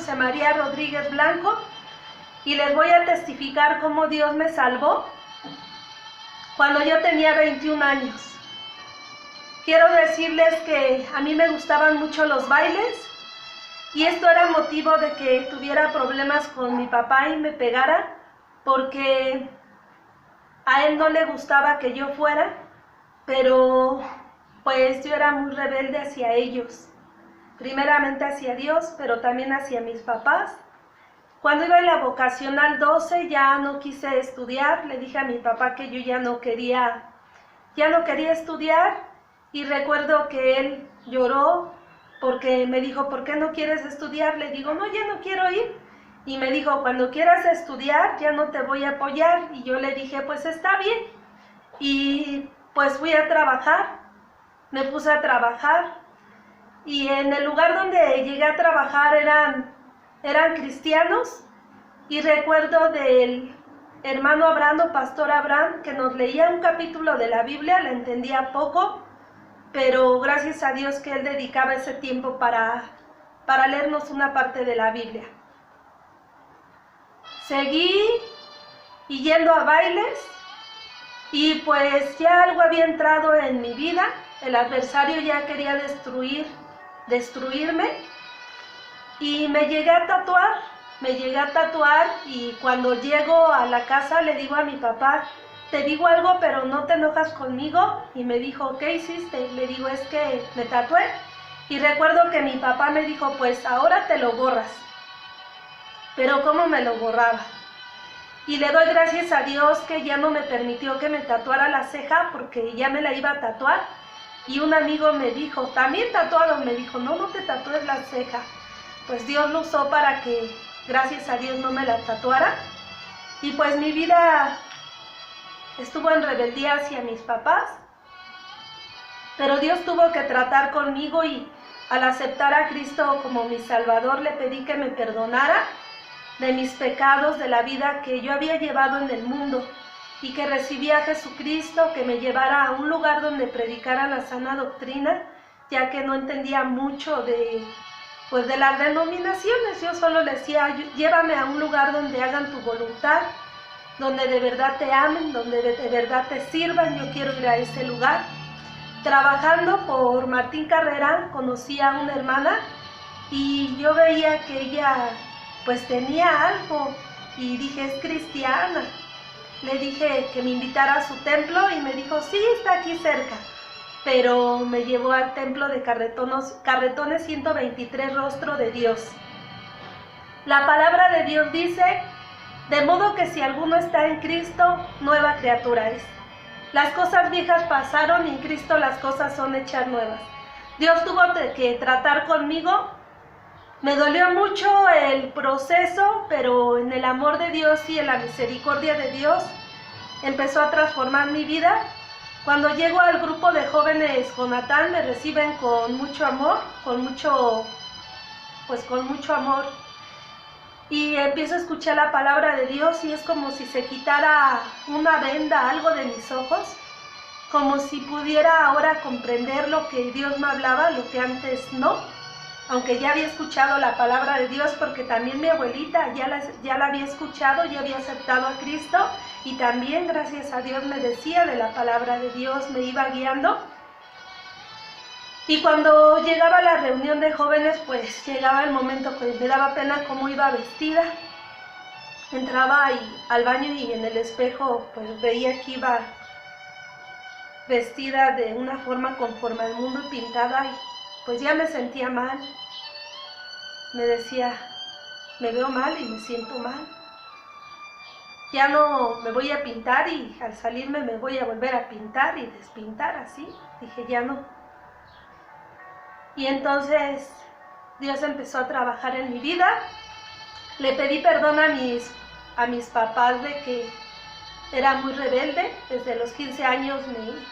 Dulce María Rodríguez Blanco y les voy a testificar cómo Dios me salvó cuando yo tenía 21 años. Quiero decirles que a mí me gustaban mucho los bailes y esto era motivo de que tuviera problemas con mi papá y me pegara porque a él no le gustaba que yo fuera, pero pues yo era muy rebelde hacia ellos. Primeramente hacia Dios, pero también hacia mis papás. Cuando iba en la vocacional 12 ya no quise estudiar, le dije a mi papá que yo ya no quería estudiar y recuerdo que él lloró porque me dijo, ¿por qué no quieres estudiar? Le digo, no, ya no quiero ir. Y me dijo, cuando quieras estudiar ya no te voy a apoyar. Y yo le dije, pues está bien. Y pues fui a trabajar, me puse a trabajar. Y en el lugar donde llegué a trabajar eran cristianos. Y recuerdo del hermano Abraham, pastor Abraham, que nos leía un capítulo de la Biblia, le entendía poco, pero gracias a Dios que él dedicaba ese tiempo para leernos una parte de la Biblia. Seguí y yendo a bailes y pues ya algo había entrado en mi vida, el adversario ya quería destruirme y me llegué a tatuar y cuando llego a la casa le digo a mi papá, te digo algo pero no te enojas conmigo, y me dijo, ¿qué hiciste? Le digo, es que me tatué, y recuerdo que mi papá me dijo, pues ahora te lo borras, pero ¿cómo me lo borraba? Y le doy gracias a Dios que ya no me permitió que me tatuara la ceja porque ya me la iba a tatuar, y un amigo me dijo, también tatuado, me dijo, no te tatúes la ceja. Pues Dios lo usó para que, gracias a Dios, no me la tatuara. Y pues mi vida estuvo en rebeldía hacia mis papás, pero Dios tuvo que tratar conmigo y al aceptar a Cristo como mi Salvador le pedí que me perdonara de mis pecados, de la vida que yo había llevado en el mundo, y que recibí a Jesucristo, que me llevara a un lugar donde predicara la sana doctrina, ya que no entendía mucho de las denominaciones. Yo solo le decía, llévame a un lugar donde hagan tu voluntad, donde de verdad te amen, donde de verdad te sirvan. Yo quiero ir a ese lugar. Trabajando por Martín Carrera conocí a una hermana y yo veía que ella pues tenía algo y dije, es cristiana. Le dije que me invitara a su templo y me dijo, sí, está aquí cerca. Pero me llevó al templo de Carretones 123, Rostro de Dios. La palabra de Dios dice, de modo que si alguno está en Cristo, nueva criatura es. Las cosas viejas pasaron y en Cristo las cosas son hechas nuevas. Dios tuvo que tratar conmigo. Me dolió mucho el proceso, pero en el amor de Dios y en la misericordia de Dios empezó a transformar mi vida. Cuando llego al grupo de jóvenes Jonatán me reciben con mucho amor, con mucho amor. Y empiezo a escuchar la palabra de Dios y es como si se quitara una venda, algo de mis ojos, como si pudiera ahora comprender lo que Dios me hablaba, lo que antes no. Aunque ya había escuchado la palabra de Dios, porque también mi abuelita ya la había escuchado, ya había aceptado a Cristo, y también gracias a Dios me decía de la palabra de Dios, me iba guiando. Y cuando llegaba a la reunión de jóvenes, pues llegaba el momento que me daba pena cómo iba vestida. Entraba al baño y en el espejo pues veía que iba vestida de una forma conforme al mundo y pintada, y pues ya me sentía mal. Me decía, me veo mal y me siento mal. Ya no me voy a pintar y al salirme me voy a volver a pintar y despintar así. Dije, ya no. Y entonces Dios empezó a trabajar en mi vida. Le pedí perdón a mis papás de que era muy rebelde. Desde los 15 años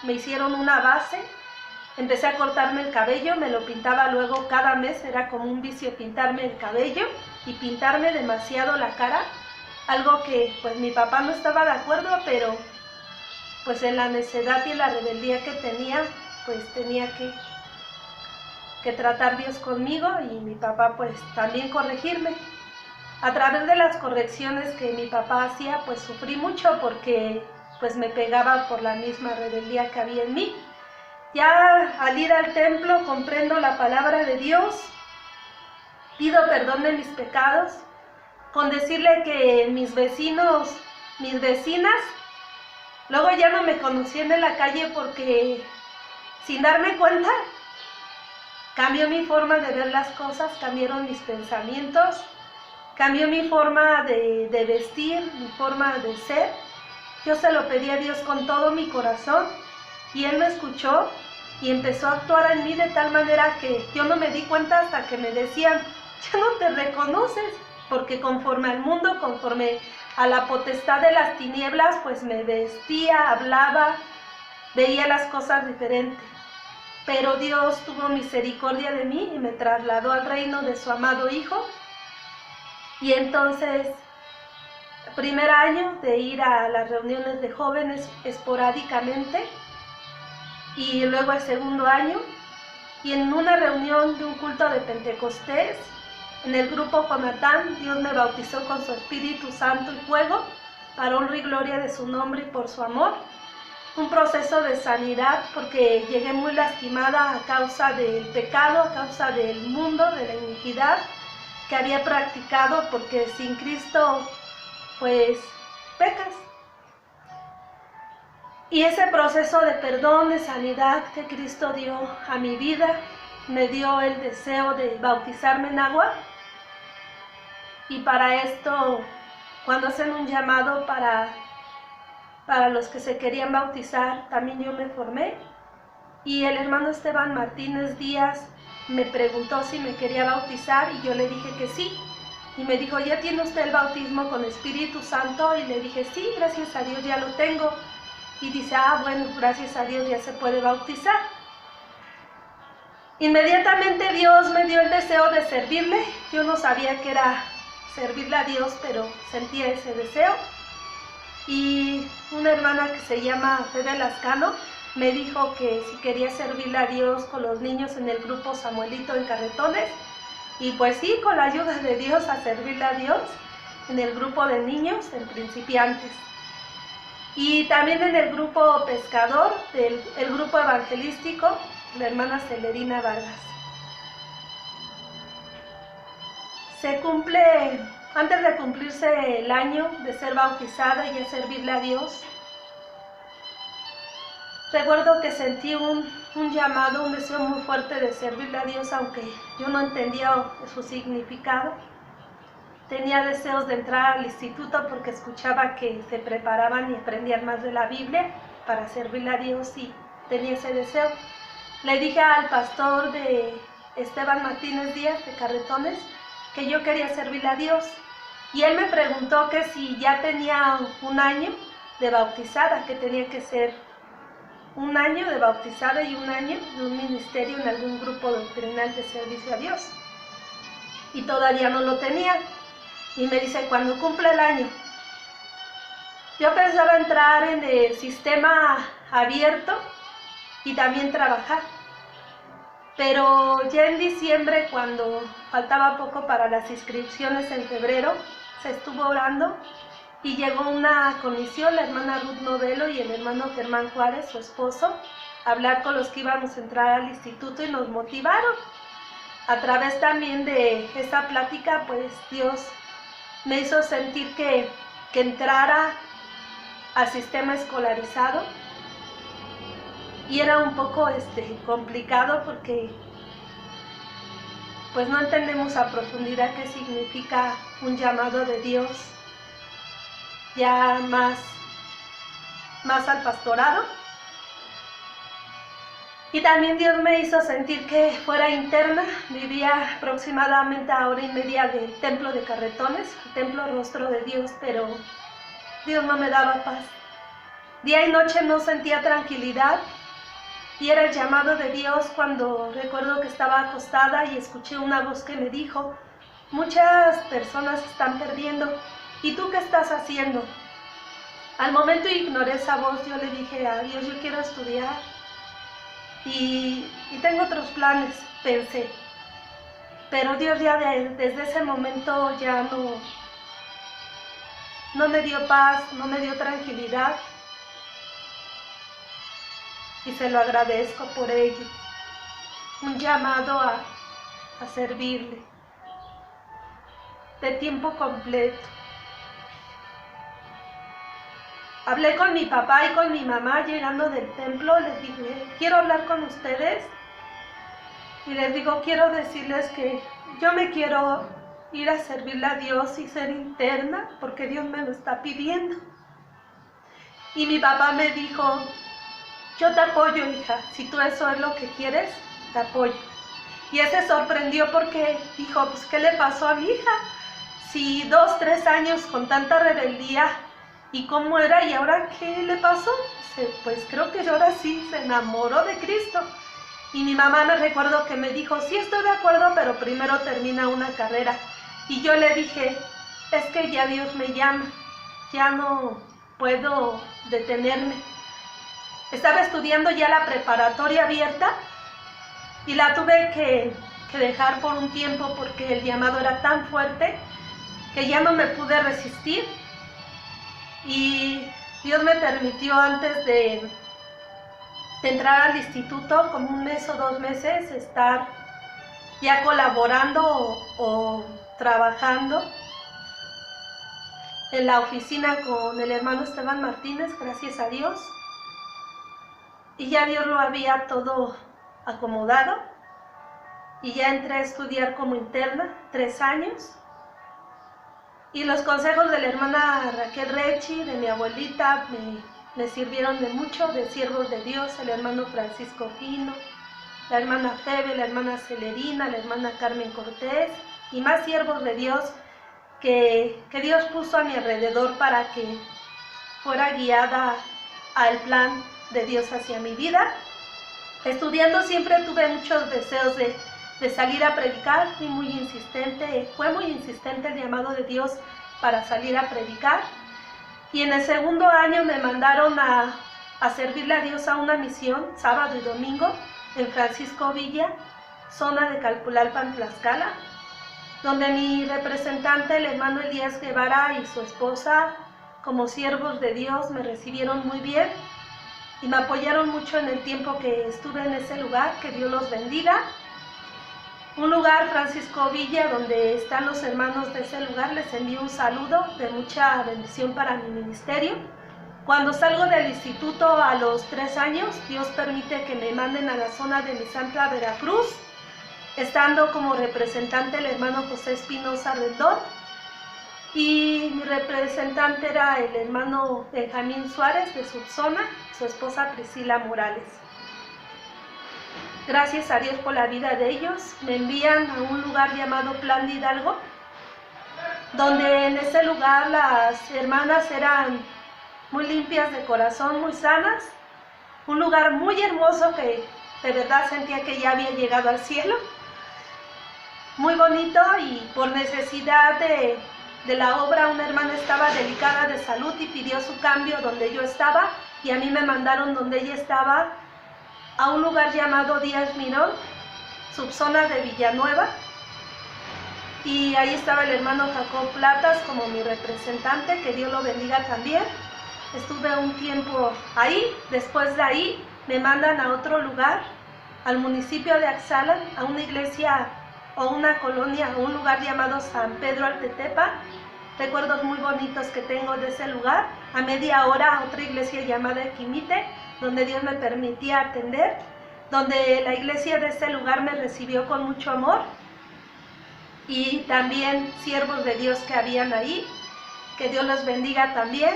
me hicieron una base. Empecé a cortarme el cabello, me lo pintaba luego cada mes, era como un vicio pintarme el cabello y pintarme demasiado la cara, algo que pues mi papá no estaba de acuerdo, pero pues en la necedad y en la rebeldía que tenía, pues tenía que. que tratar Dios conmigo y mi papá pues también corregirme. A través de las correcciones que mi papá hacía, pues sufrí mucho porque pues me pegaba por la misma rebeldía que había en mí. Ya al ir al templo comprendo la palabra de Dios, pido perdón de mis pecados, con decirle que mis vecinos, mis vecinas, luego ya no me conocían en la calle porque sin darme cuenta, cambió mi forma de ver las cosas, cambiaron mis pensamientos, cambió mi forma de vestir, mi forma de ser. Yo se lo pedí a Dios con todo mi corazón y Él me escuchó y empezó a actuar en mí de tal manera que yo no me di cuenta hasta que me decían, ya no te reconoces, porque conforme al mundo, conforme a la potestad de las tinieblas, pues me vestía, hablaba, veía las cosas diferentes. Pero Dios tuvo misericordia de mí y me trasladó al reino de su amado Hijo. Y entonces, primer año de ir a las reuniones de jóvenes esporádicamente, y luego el segundo año, y en una reunión de un culto de Pentecostés, en el grupo Jonatán, Dios me bautizó con su Espíritu Santo y fuego, para honra y gloria de su nombre y por su amor. Un proceso de sanidad porque llegué muy lastimada a causa del pecado, a causa del mundo, de la iniquidad que había practicado, porque sin Cristo pues pecas. Y ese proceso de perdón, de sanidad que Cristo dio a mi vida, me dio el deseo de bautizarme en agua. Y para esto, cuando hacen un llamado para los que se querían bautizar, también yo me formé. Y el hermano Esteban Martínez Díaz me preguntó si me quería bautizar y yo le dije que sí. Y me dijo, ¿ya tiene usted el bautismo con Espíritu Santo? Y le dije, sí, gracias a Dios ya lo tengo. Y dice, bueno, gracias a Dios ya se puede bautizar. Inmediatamente Dios me dio el deseo de servirle. Yo no sabía que era servirle a Dios, pero sentía ese deseo. Y una hermana que se llama Fede Lascano me dijo que si quería servirle a Dios con los niños en el grupo Samuelito en Carretones. Y pues sí, con la ayuda de Dios a servirle a Dios en el grupo de niños, en principiantes. Y también en el grupo pescador, el grupo evangelístico, la hermana Celerina Vargas. Se cumple, antes de cumplirse el año de ser bautizada y de servirle a Dios, recuerdo que sentí un llamado, un deseo muy fuerte de servirle a Dios, aunque yo no entendía su significado. Tenía deseos de entrar al instituto porque escuchaba que se preparaban y aprendían más de la Biblia para servirle a Dios y tenía ese deseo. Le dije al pastor de Esteban Martínez Díaz de Carretones que yo quería servirle a Dios y él me preguntó que si ya tenía un año de bautizada, que tenía que ser un año de bautizada y un año de un ministerio en algún grupo doctrinal de servicio a Dios. Y todavía no lo tenía. Y me dice, cuando cumple el año. Yo pensaba entrar en el sistema abierto y también trabajar. Pero ya en diciembre, cuando faltaba poco para las inscripciones en febrero, se estuvo orando y llegó una comisión, la hermana Ruth Novelo y el hermano Germán Juárez, su esposo, a hablar con los que íbamos a entrar al instituto y nos motivaron. A través también de esa plática, pues Dios me hizo sentir que entrara al sistema escolarizado y era un poco complicado porque pues no entendemos a profundidad qué significa un llamado de Dios ya más al pastorado. Y también Dios me hizo sentir que fuera interna. Vivía aproximadamente a hora y media del templo de Carretones, el templo Rostro de Dios, pero Dios no me daba paz. Día y noche no sentía tranquilidad y era el llamado de Dios cuando recuerdo que estaba acostada y escuché una voz que me dijo, muchas personas están perdiendo, ¿y tú qué estás haciendo? Al momento ignoré esa voz, yo le dije a Dios, yo quiero estudiar. y tengo otros planes, pensé. Pero Dios ya desde ese momento ya no me dio paz, no me dio tranquilidad. Y se lo agradezco por ello. Un llamado a servirle de tiempo completo. Hablé con mi papá y con mi mamá llegando del templo, les dije, quiero hablar con ustedes y les digo, quiero decirles que yo me quiero ir a servirle a Dios y ser interna porque Dios me lo está pidiendo. Y mi papá me dijo, yo te apoyo, hija, si tú eso es lo que quieres, te apoyo. Y él se sorprendió porque dijo, pues ¿qué le pasó a mi hija? Si 2, 3 años con tanta rebeldía, ¿y cómo era? ¿Y ahora qué le pasó? Dice, pues creo que ahora sí se enamoró de Cristo. Y mi mamá me recuerdo que me dijo, sí estoy de acuerdo, pero primero termina una carrera. Y yo le dije, es que ya Dios me llama, ya no puedo detenerme. Estaba estudiando ya la preparatoria abierta y la tuve que dejar por un tiempo porque el llamado era tan fuerte que ya no me pude resistir. Y Dios me permitió antes de entrar al instituto, como 1 mes o 2 meses, estar ya colaborando o trabajando en la oficina con el hermano Esteban Martínez, gracias a Dios. Y ya Dios lo había todo acomodado y ya entré a estudiar como interna 3 años. Y los consejos de la hermana Raquel Rechi, de mi abuelita, me sirvieron de mucho, de siervos de Dios, el hermano Francisco Fino, la hermana Febe, la hermana Celerina, la hermana Carmen Cortés y más siervos de Dios que Dios puso a mi alrededor para que fuera guiada al plan de Dios hacia mi vida. Estudiando siempre tuve muchos deseos de salir a predicar, fue muy insistente el llamado de Dios para salir a predicar. Y en el 2º año me mandaron a servirle a Dios a una misión, sábado y domingo, en Francisco Villa, zona de Calpulalpan, Tlaxcala, donde mi representante, el hermano Elías Guevara y su esposa, como siervos de Dios, me recibieron muy bien y me apoyaron mucho en el tiempo que estuve en ese lugar. Que Dios los bendiga. Un lugar, Francisco Villa, donde están los hermanos de ese lugar, les envío un saludo de mucha bendición para mi ministerio. Cuando salgo del instituto a los 3 años, Dios permite que me manden a la zona de Misantla, Veracruz, estando como representante el hermano José Espinosa Rendón, y mi representante era el hermano Benjamín Suárez de Subzona, su esposa Priscila Morales. Gracias a Dios por la vida de ellos. Me envían a un lugar llamado Plan de Hidalgo, donde en ese lugar las hermanas eran muy limpias de corazón, muy sanas. Un lugar muy hermoso que de verdad sentía que ya había llegado al cielo. Muy bonito, y por necesidad de la obra una hermana estaba delicada de salud y pidió su cambio donde yo estaba, y a mí me mandaron donde ella estaba, a un lugar llamado Díaz Mirón, subzona de Villanueva, y ahí estaba el hermano Jacob Platas como mi representante, que Dios lo bendiga también. Estuve un tiempo ahí. Después de ahí me mandan a otro lugar, al municipio de Axalan, a una iglesia o una colonia, o un lugar llamado San Pedro Altetepa. Recuerdos muy bonitos que tengo de ese lugar. A media hora otra iglesia llamada Equimite, donde Dios me permitía atender, donde la iglesia de ese lugar me recibió con mucho amor, y también siervos de Dios que habían ahí, que Dios los bendiga también.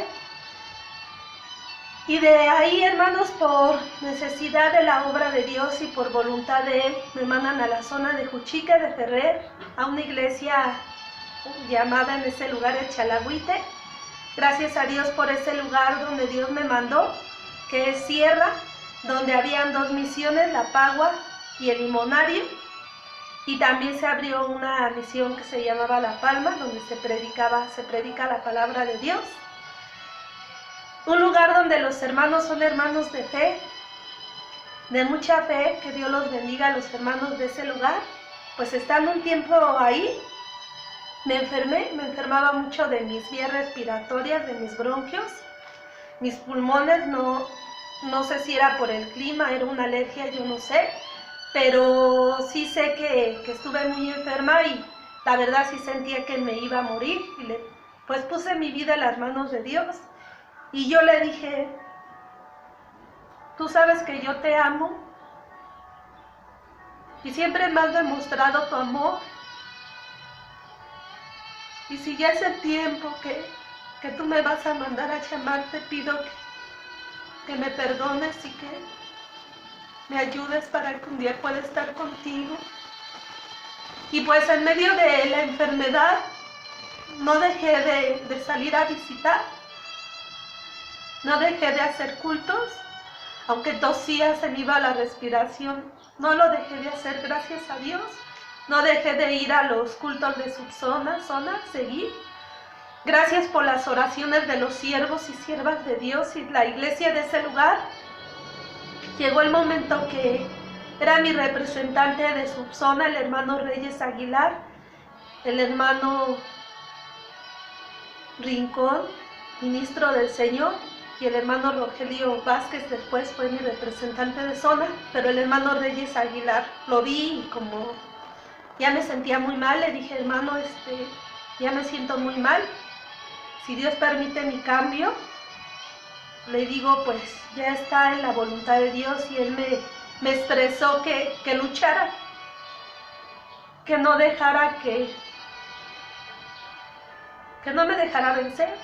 Y de ahí, hermanos, por necesidad de la obra de Dios y por voluntad de Él, me mandan a la zona de Juchique de Ferrer, a una iglesia llamada en ese lugar el Chalagüite. Gracias a Dios por ese lugar donde Dios me mandó, que es Sierra, donde habían 2 misiones, La Pagua y el Limonario, y también se abrió una misión que se llamaba La Palma, donde se predica la palabra de Dios. Un lugar donde los hermanos son hermanos de fe, de mucha fe, que Dios los bendiga a los hermanos de ese lugar. Pues estando un tiempo ahí, me enfermaba mucho de mis vías respiratorias, de mis bronquios, mis pulmones, no sé si era por el clima, era una alergia, yo no sé, pero sí sé que estuve muy enferma y la verdad sí sentía que me iba a morir. Y pues puse mi vida en las manos de Dios y yo le dije, tú sabes que yo te amo y siempre me has demostrado tu amor. Y si ya es el tiempo que tú me vas a mandar a llamar, te pido que me perdones y que me ayudes para que un día pueda estar contigo. Y pues en medio de la enfermedad no dejé de salir a visitar, no dejé de hacer cultos, aunque tosía, se me iba la respiración, no lo dejé de hacer, gracias a Dios. No dejé de ir a los cultos de subzona, seguí. Gracias por las oraciones de los siervos y siervas de Dios y la iglesia de ese lugar. Llegó el momento que era mi representante de subzona, el hermano Reyes Aguilar, el hermano Rincón, ministro del Señor, y el hermano Rogelio Vázquez después fue mi representante de zona, pero el hermano Reyes Aguilar lo vi y como ya me sentía muy mal, le dije, hermano, ya me siento muy mal, si Dios permite mi cambio, le digo, pues ya está en la voluntad de Dios. Y él me expresó que luchara, que no dejara que no me dejara vencer.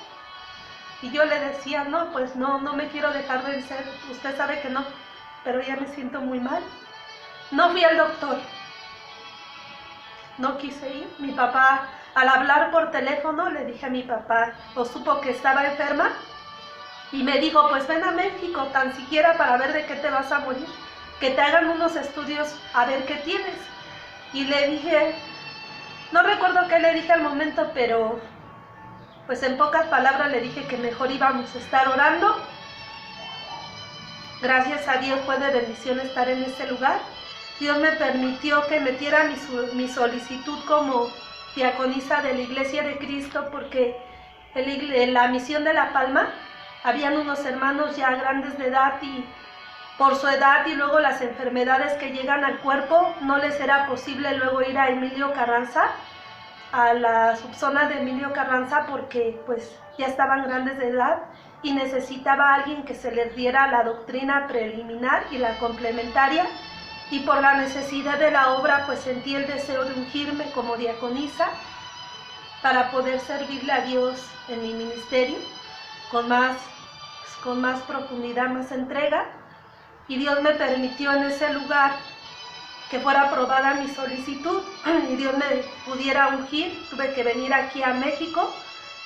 Y yo le decía, no, pues no me quiero dejar vencer, usted sabe que no, pero ya me siento muy mal. No fui al doctor, no quise ir. Mi papá, al hablar por teléfono, le dije a mi papá, o supo que estaba enferma, y me dijo, pues ven a México, tan siquiera para ver de qué te vas a morir, que te hagan unos estudios a ver qué tienes. Y le dije, no recuerdo qué le dije al momento, pero pues en pocas palabras le dije que mejor íbamos a estar orando. Gracias a Dios fue de bendición estar en ese lugar. Dios me permitió que metiera mi solicitud como diaconisa de la Iglesia de Cristo, porque en la misión de La Palma habían unos hermanos ya grandes de edad y por su edad y luego las enfermedades que llegan al cuerpo, no les era posible luego ir a Emilio Carranza, a la subzona de Emilio Carranza, porque pues ya estaban grandes de edad y necesitaba a alguien que se les diera la doctrina preliminar y la complementaria. Y por la necesidad de la obra, pues sentí el deseo de ungirme como diaconisa para poder servirle a Dios en mi ministerio con más profundidad, más entrega. Y Dios me permitió en ese lugar que fuera aprobada mi solicitud y Dios me pudiera ungir. Tuve que venir aquí a México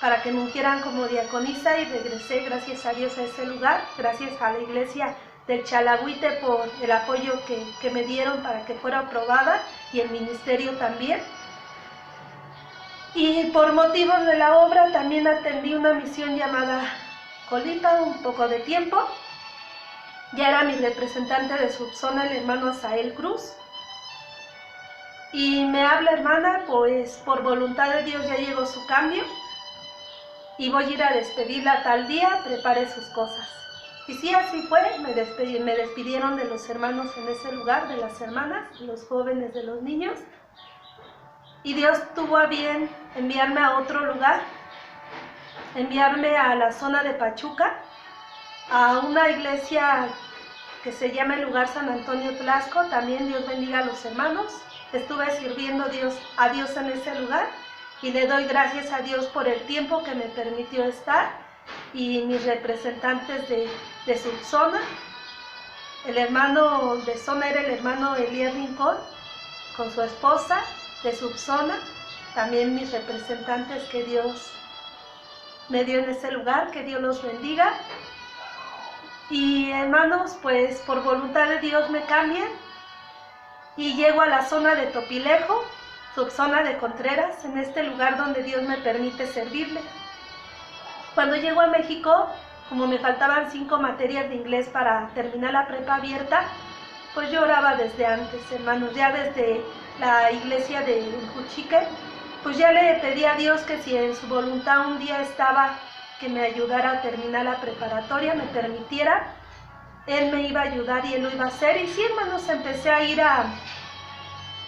para que me ungieran como diaconisa y regresé, gracias a Dios, a ese lugar, gracias a la iglesia del Chalagüite por el apoyo que me dieron para que fuera aprobada y el ministerio también. Y por motivos de la obra también atendí una misión llamada Colipa un poco de tiempo. Ya era mi representante de subzona el hermano Asael Cruz. Y me habla, hermana, pues por voluntad de Dios ya llegó su cambio y voy a ir a despedirla tal día, prepare sus cosas. Y sí, así fue, me despidieron de los hermanos en ese lugar, de las hermanas, de los jóvenes, de los niños. Y Dios tuvo a bien enviarme a otro lugar, enviarme a la zona de Pachuca, a una iglesia que se llama el lugar San Antonio Tlaxco. También Dios bendiga a los hermanos. Estuve sirviendo a Dios en ese lugar y le doy gracias a Dios por el tiempo que me permitió estar y mis representantes de subzona. El hermano de zona era el hermano Elías Rincón con su esposa de subzona. También mis representantes que Dios me dio en ese lugar, que Dios los bendiga. Y hermanos, pues por voluntad de Dios me cambian y llego a la zona de Topilejo, subzona de Contreras, en este lugar donde Dios me permite servirle. Cuando llego a México, como me faltaban 5 materias de inglés para terminar la prepa abierta, Pues yo oraba desde antes, hermanos, ya desde la iglesia de Juchique, pues ya le pedí a Dios que si en su voluntad un día estaba que me ayudara a terminar la preparatoria, me permitiera, Él me iba a ayudar y Él lo iba a hacer. Y sí, hermanos, empecé a ir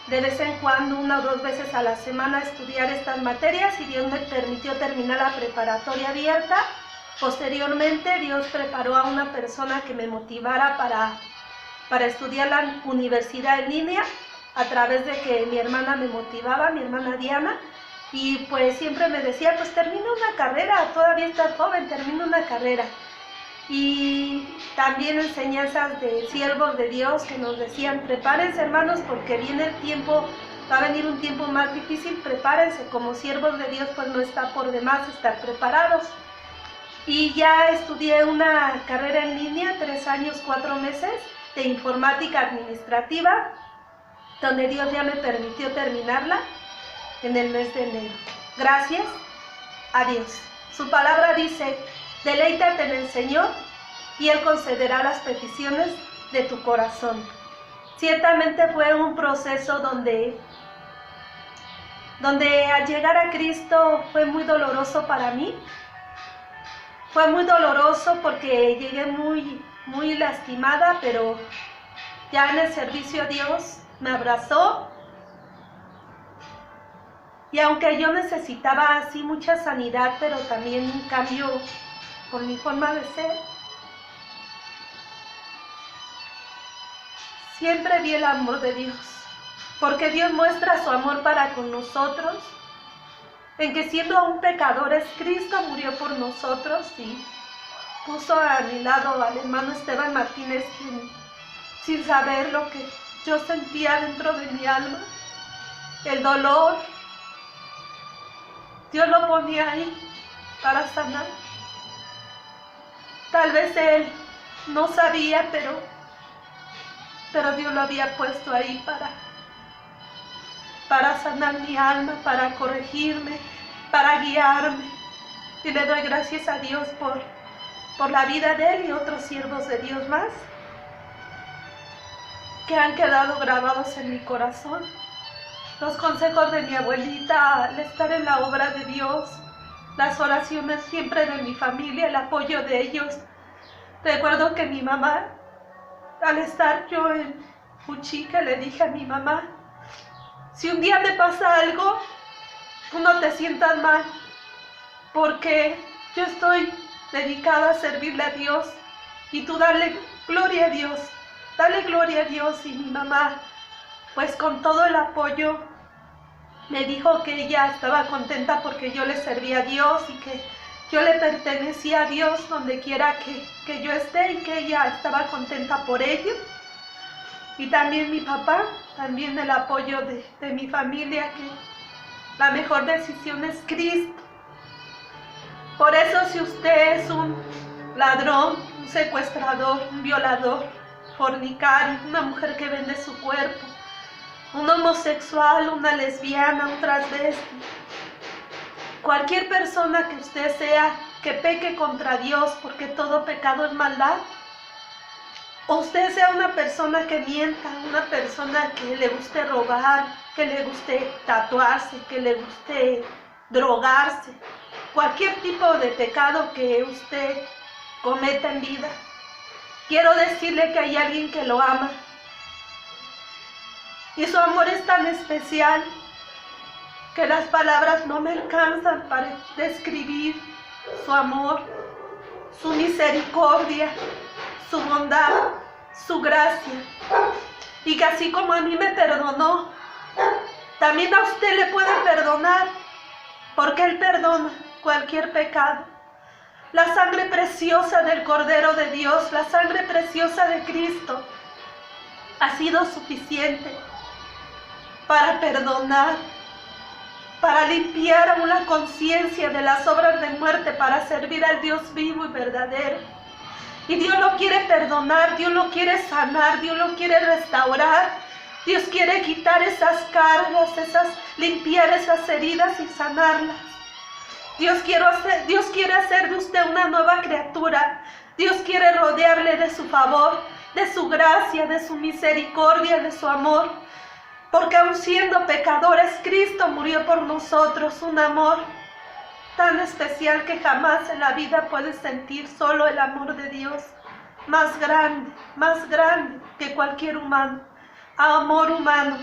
de vez en cuando, 1 o 2 veces a la semana, a estudiar estas materias, y Dios me permitió terminar la preparatoria abierta. Posteriormente, Dios preparó a una persona que me motivara para estudiar la universidad en línea, a través de que mi hermana me motivaba, mi hermana Diana, y pues siempre me decía, pues termina una carrera, todavía estás joven, termina una carrera. Y también enseñanzas de siervos de Dios que nos decían, prepárense, hermanos, porque viene el tiempo, va a venir un tiempo más difícil, prepárense, como siervos de Dios pues no está por demás estar preparados. Y ya estudié una carrera en línea, 3 años, 4 meses, de informática administrativa, donde Dios ya me permitió terminarla en el mes de enero. Gracias a Dios. Su palabra dice, deleítate en el Señor y Él concederá las peticiones de tu corazón. Ciertamente fue un proceso donde al llegar a Cristo fue muy doloroso para mí. Fue muy doloroso porque llegué muy lastimada, pero ya en el servicio a Dios me abrazó. Y aunque yo necesitaba así mucha sanidad, pero también un cambio por mi forma de ser, siempre vi el amor de Dios, porque Dios muestra su amor para con nosotros, en que siendo aún pecadores, Cristo murió por nosotros y puso a mi lado al hermano Esteban Martínez, quien, sin saber lo que yo sentía dentro de mi alma, el dolor, Dios lo ponía ahí para sanar. Tal vez él no sabía, pero Dios lo había puesto ahí para sanar mi alma, para corregirme, para guiarme. Y le doy gracias a Dios por la vida de él y otros siervos de Dios más que han quedado grabados en mi corazón. Los consejos de mi abuelita al estar en la obra de Dios, las oraciones siempre de mi familia, el apoyo de ellos. Recuerdo que mi mamá, al estar yo en Juchique, le dije a mi mamá, si un día me pasa algo, tú no te sientas mal, porque yo estoy dedicada a servirle a Dios y tú dale gloria a Dios, dale gloria a Dios. Y mi mamá, pues con todo el apoyo, me dijo que ella estaba contenta porque yo le servía a Dios y que yo le pertenecía a Dios donde quiera que yo esté, y que ella estaba contenta por ello. Y también mi papá, también el apoyo de mi familia, que la mejor decisión es Cristo. Por eso, si usted es un ladrón, un secuestrador, un violador, fornicario, una mujer que vende su cuerpo, un homosexual, una lesbiana, un transvesti, cualquier persona que usted sea que peque contra Dios, porque todo pecado es maldad, o usted sea una persona que mienta, una persona que le guste robar, que le guste tatuarse, que le guste drogarse, cualquier tipo de pecado que usted cometa en vida, quiero decirle que hay alguien que lo ama. Y su amor es tan especial que las palabras no me alcanzan para describir su amor, su misericordia, su bondad, su gracia. Y que así como a mí me perdonó, también a usted le puede perdonar, porque Él perdona cualquier pecado. La sangre preciosa del Cordero de Dios, la sangre preciosa de Cristo, ha sido suficiente para perdonar, para limpiar aún la conciencia de las obras de muerte, para servir al Dios vivo y verdadero. Y Dios lo quiere perdonar, Dios lo quiere sanar, Dios lo quiere restaurar. Dios quiere quitar esas cargas, limpiar esas heridas y sanarlas. Dios quiere hacer de usted una nueva criatura. Dios quiere rodearle de su favor de su gracia, de su misericordia, de su amor, porque aun siendo pecadores, Cristo murió por nosotros, un amor tan especial que jamás en la vida puedes sentir, solo el amor de Dios, más grande que cualquier humano, amor humano.